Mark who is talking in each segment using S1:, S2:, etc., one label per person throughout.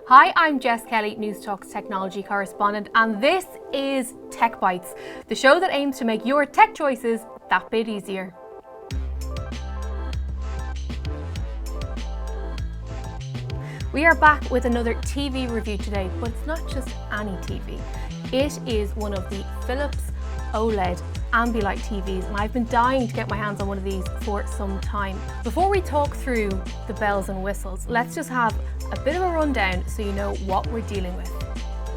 S1: Hi, I'm Jess Kelly, News Talk's technology correspondent, and this is Tech Bytes, the show that aims to make your tech choices that bit easier. We are back with another TV review today, but it's not just any TV. It is one of the Philips OLED Ambi Light TVs, and I've been dying to get my hands on one of these for some time. Before we talk through the bells and whistles, let's just have a bit of a rundown so you know what we're dealing with.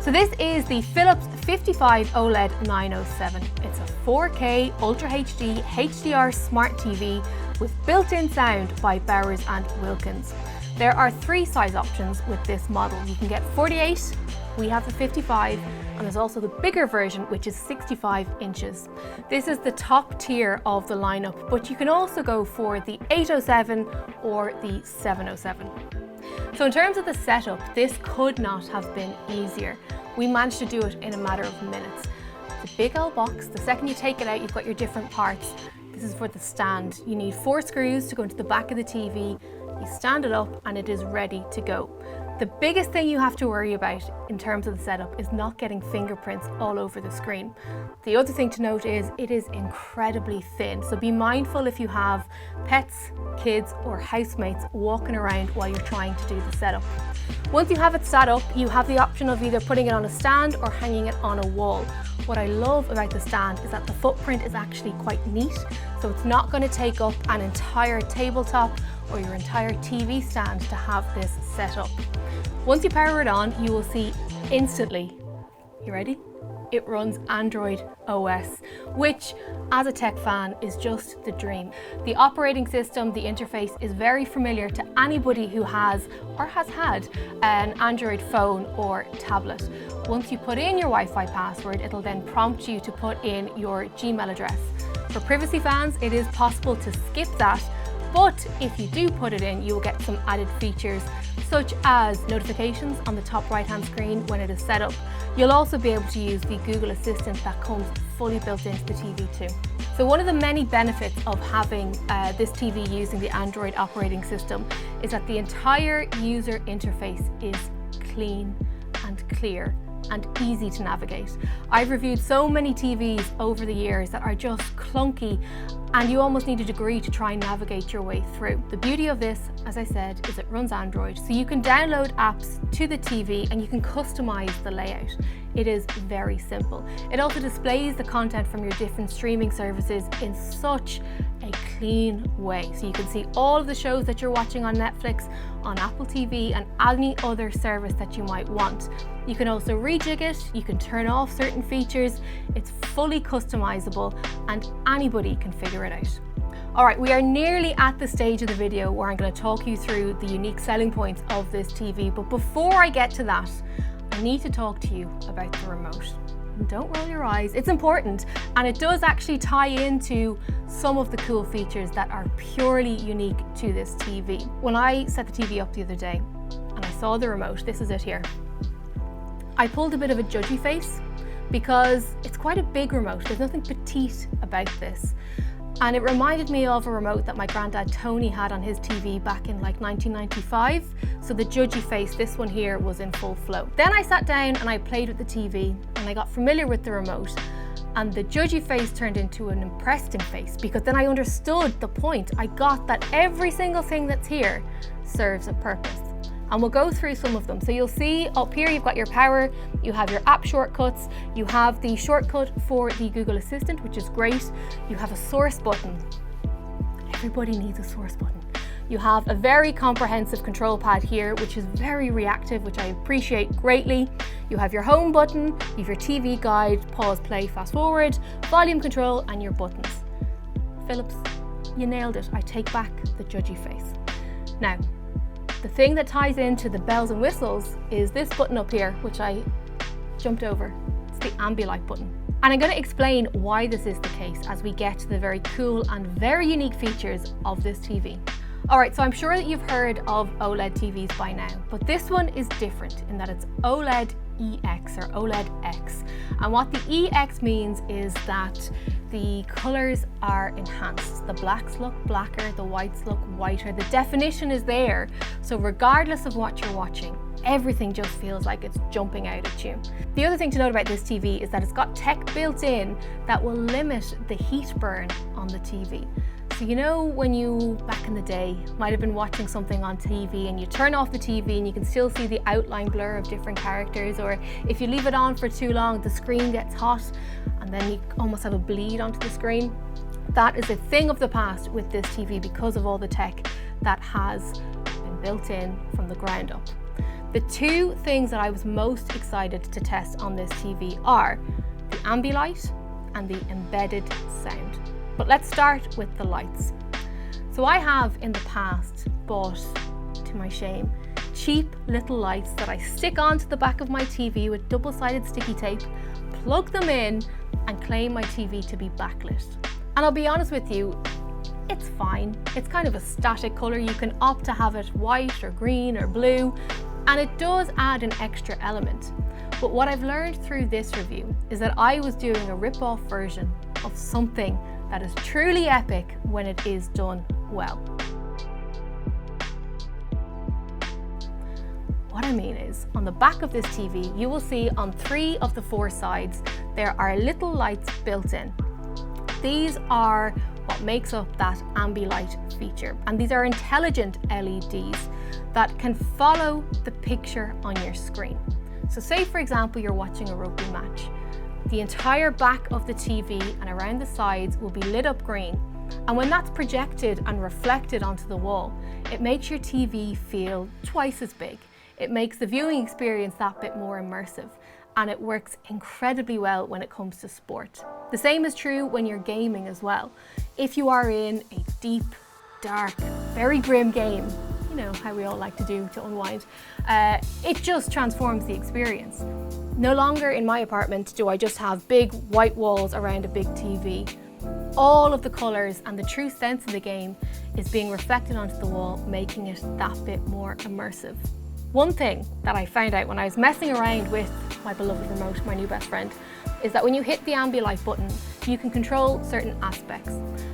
S1: So this is the Philips 55 OLED907. It's a 4K Ultra HD HDR smart TV with built-in sound by Bowers & Wilkins. There are three size options with this model. You can get 48, we have the 55, and there's also the bigger version, which is 65 inches. This is the top tier of the lineup, but you can also go for the 807 or the 707. So in terms of the setup, this could not have been easier. We managed to do it in a matter of minutes. It's a big old box. The second you take it out, you've got your different parts. This is for the stand. You need 4 screws to go into the back of the TV. You stand it up and it is ready to go. The biggest thing you have to worry about in terms of the setup is not getting fingerprints all over the screen. The other thing to note is it is incredibly thin, so be mindful if you have pets, kids or housemates walking around while you're trying to do the setup. Once you have it set up, you have the option of either putting it on a stand or hanging it on a wall. What I love about the stand is that the footprint is actually quite neat, so it's not going to take up an entire tabletop or your entire TV stand to have this set up. Once you power it on, you will see instantly, you ready? It runs Android OS, which as a tech fan is just the dream. The operating system, the interface is very familiar to anybody who has or has had an Android phone or tablet. Once you put in your Wi-Fi password, it'll then prompt you to put in your Gmail address. For privacy fans, it is possible to skip that, but if you do put it in, you'll get some added features such as notifications on the top right-hand screen when it is set up. You'll also be able to use the Google Assistant that comes fully built into the TV too. So one of the many benefits of having this TV using the Android operating system is that the entire user interface is clean and clear and easy to navigate. I've reviewed so many TVs over the years that are just clunky and you almost need a degree to try and navigate your way through. The beauty of this, as I said, is it runs Android, so you can download apps to the TV and you can customize the layout. It is very simple. It also displays the content from your different streaming services in such a clean way. So you can see all of the shows that you're watching on Netflix, on Apple TV and any other service that you might want. You can also rejig it, you can turn off certain features. It's fully customizable and anybody can figure it out. All right, we are nearly at the stage of the video where I'm going to talk you through the unique selling points of this TV. But before I get to that, I need to talk to you about the remote. And don't roll your eyes, it's important. And it does actually tie into some of the cool features that are purely unique to this TV. When I set the TV up the other day and I saw the remote, this is it here. I pulled a bit of a judgy face because it's quite a big remote. There's nothing petite about this. And it reminded me of a remote that my granddad Tony had on his TV back in like 1995. So the judgy face, this one here, was in full flow. Then I sat down and I played with the TV and I got familiar with the remote, and the judgy face turned into an impressed face because then I understood the point. I got that every single thing that's here serves a purpose. And we'll go through some of them. So you'll see up here you've got your power, you have your app shortcuts, you have the shortcut for the Google Assistant, which is great. You have a source button. Everybody needs a source button. You have a very comprehensive control pad here, which is very reactive, which I appreciate greatly. You have your home button, you have your TV guide, pause, play, fast forward, volume control, and your buttons. Philips, you nailed it. I take back the judgy face. Now, the thing that ties into the bells and whistles is this button up here, which I jumped over. It's the Ambi Light button. And I'm going to explain why this is the case as we get to the very cool and very unique features of this TV. Alright, so I'm sure that you've heard of OLED TVs by now, but this one is different in that it's OLED EX or OLED X. And what the EX means is that the colors are enhanced. The blacks look blacker, the whites look whiter. The definition is there. So regardless of what you're watching, everything just feels like it's jumping out at you. The other thing to note about this TV is that it's got tech built in that will limit the heat burn on the TV. So you know when you, back in the day, might have been watching something on TV and you turn off the TV and you can still see the outline blur of different characters, or if you leave it on for too long, the screen gets hot and then you almost have a bleed onto the screen. That is a thing of the past with this TV because of all the tech that has been built in from the ground up. The two things that I was most excited to test on this TV are the Ambi Light and the embedded sound. But let's start with the lights. So I have in the past bought, to my shame, cheap little lights that I stick onto the back of my TV with double-sided sticky tape, plug them in and claim my TV to be backlit. And I'll be honest with you, it's fine. It's kind of a static colour. You can opt to have it white or green or blue, and it does add an extra element. But what I've learned through this review is that I was doing a rip-off version of something that is truly epic when it is done well. What I mean is, on the back of this TV, you will see on 3 of the 4 sides, there are little lights built in. These are what makes up that Ambi Light feature, and these are intelligent LEDs that can follow the picture on your screen. So say for example you're watching a rugby match. The entire back of the TV and around the sides will be lit up green, and when that's projected and reflected onto the wall, it makes your TV feel twice as big. It makes the viewing experience that bit more immersive, and it works incredibly well when it comes to sport. The same is true when you're gaming as well. If you are in a deep, dark, very grim game, you know how we all like to do to unwind, it just transforms the experience. No longer in my apartment do I just have big white walls around a big TV. All of the colours and the true sense of the game is being reflected onto the wall, making it that bit more immersive. One thing that I found out when I was messing around with my beloved remote, my new best friend, is that when you hit the Ambi Light button, you can control certain aspects.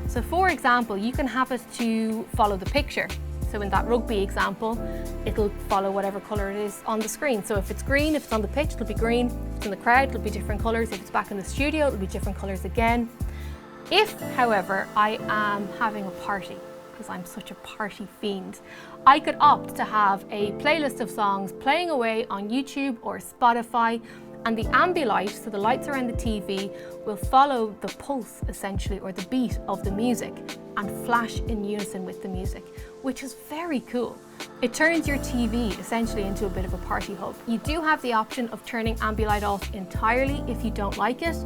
S1: So for example, you can have it to follow the picture. So in that rugby example, it'll follow whatever colour it is on the screen. So if it's green, if it's on the pitch, it'll be green. If it's in the crowd, it'll be different colours. If it's back in the studio, it'll be different colours again. If, however, I am having a party, because I'm such a party fiend, I could opt to have a playlist of songs playing away on YouTube or Spotify, and the Ambi Light, so the lights around the TV, will follow the pulse essentially, or the beat of the music, and flash in unison with the music, which is very cool. It turns your TV essentially into a bit of a party hub. You do have the option of turning Ambi Light off entirely if you don't like it,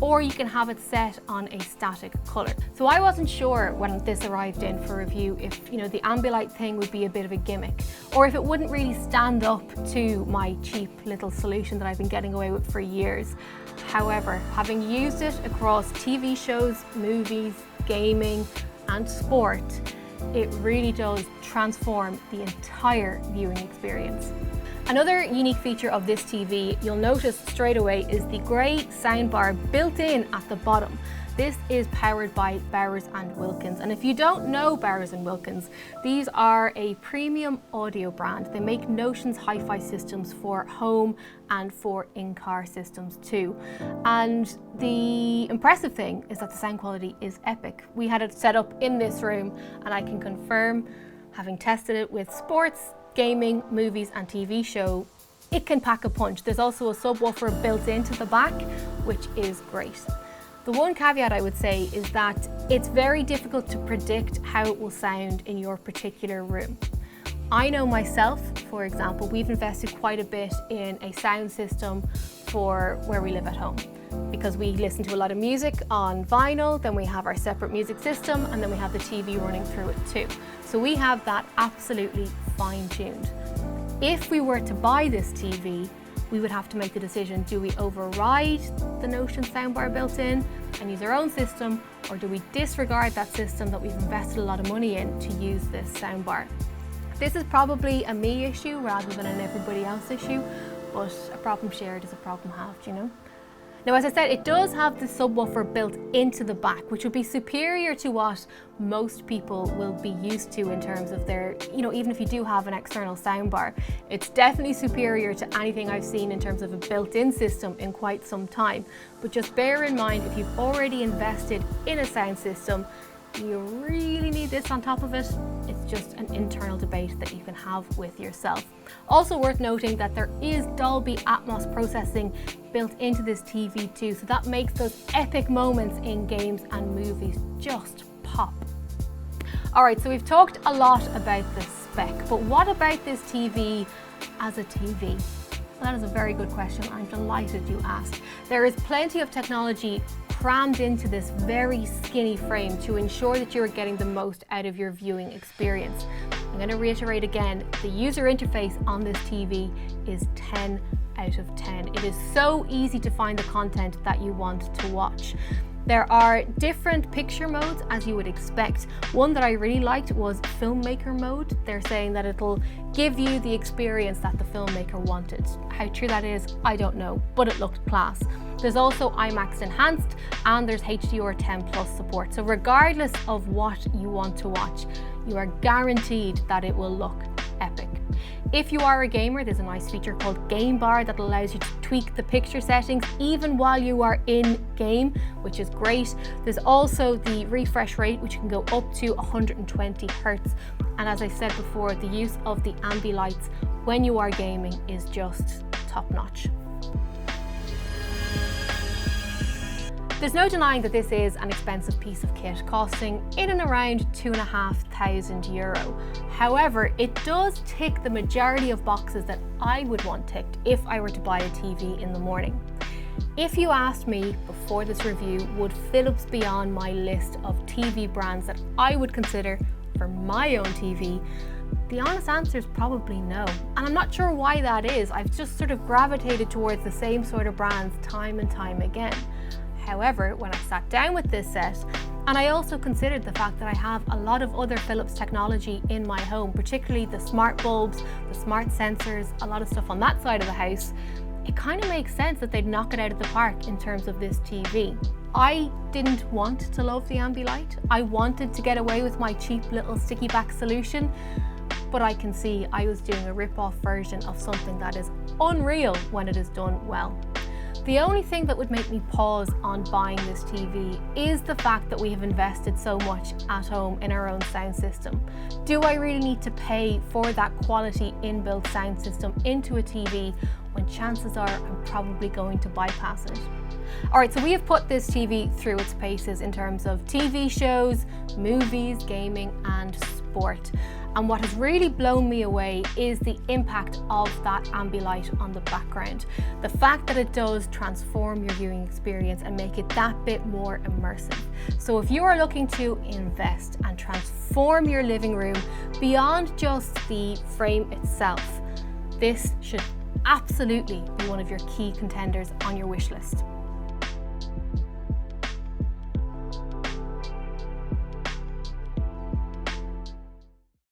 S1: or you can have it set on a static colour. So I wasn't sure when this arrived in for review if, you know, the Ambi Light thing would be a bit of a gimmick, or if it wouldn't really stand up to my cheap little solution that I've been getting away with for years. However, having used it across TV shows, movies, gaming and sport, it really does transform the entire viewing experience. Another unique feature of this TV you'll notice straight away is the grey soundbar built in at the bottom. This is powered by Bowers & Wilkins, and if you don't know Bowers & Wilkins, these are a premium audio brand. They make Notions hi-fi systems for home and for in-car systems too. And the impressive thing is that the sound quality is epic. We had it set up in this room, and I can confirm, having tested it with sports, gaming, movies and TV show, it can pack a punch. There's also a subwoofer built into the back, which is great. The one caveat I would say is that it's very difficult to predict how it will sound in your particular room. I know myself, for example, we've invested quite a bit in a sound system for where we live at home, because we listen to a lot of music on vinyl, then we have our separate music system, and then we have the TV running through it too. So we have that absolutely fine-tuned. If we were to buy this TV, we would have to make the decision, do we override the Notion soundbar built in and use our own system, or do we disregard that system that we've invested a lot of money in to use this soundbar? This is probably a me issue rather than an everybody else issue, but a problem shared is a problem halved, you know? Now, as I said, it does have the subwoofer built into the back, which would be superior to what most people will be used to in terms of their, even if you do have an external soundbar, it's definitely superior to anything I've seen in terms of a built-in system in quite some time. But just bear in mind, if you've already invested in a sound system, you really need this on top of it. It's just an internal debate that you can have with yourself. Also worth noting that there is Dolby Atmos processing built into this TV too, so that makes those epic moments in games and movies just pop. Alright, so we've talked a lot about the spec, but what about this TV as a TV? Well, that is a very good question. I'm delighted you asked. There is plenty of technology crammed into this very skinny frame to ensure that you are getting the most out of your viewing experience. I'm going to reiterate again, the user interface on this TV is 10 out of 10. It is so easy to find the content that you want to watch. There are different picture modes, as you would expect. One that I really liked was filmmaker mode. They're saying that it'll give you the experience that the filmmaker wanted. How true that is, I don't know, but it looked class. There's also IMAX Enhanced and there's HDR10 Plus support. So regardless of what you want to watch, you are guaranteed that it will look epic. If you are a gamer, there's a nice feature called Game Bar that allows you to tweak the picture settings even while you are in game, which is great. There's also the refresh rate, which can go up to 120 Hertz. And as I said before, the use of the Ambi Lights when you are gaming is just top notch. There's no denying that this is an expensive piece of kit, costing in and around €2,500. However, it does tick the majority of boxes that I would want ticked if I were to buy a TV in the morning. If you asked me before this review, would Philips be on my list of TV brands that I would consider for my own TV? The honest answer is probably no. And I'm not sure why that is. I've just sort of gravitated towards the same sort of brands time and time again. However, when I sat down with this set, and I also considered the fact that I have a lot of other Philips technology in my home, particularly the smart bulbs, the smart sensors, a lot of stuff on that side of the house, it kind of makes sense that they'd knock it out of the park in terms of this TV. I didn't want to love the Ambi Light. I wanted to get away with my cheap little sticky back solution, but I can see I was doing a rip-off version of something that is unreal when it is done well. The only thing that would make me pause on buying this TV is the fact that we have invested so much at home in our own sound system. Do I really need to pay for that quality inbuilt sound system into a TV when chances are I'm probably going to bypass it? Alright, so we have put this TV through its paces in terms of TV shows, movies, gaming and sport. And what has really blown me away is the impact of that Ambi Light on the background. The fact that it does transform your viewing experience and make it that bit more immersive. So if you are looking to invest and transform your living room beyond just the frame itself, this should absolutely be one of your key contenders on your wish list.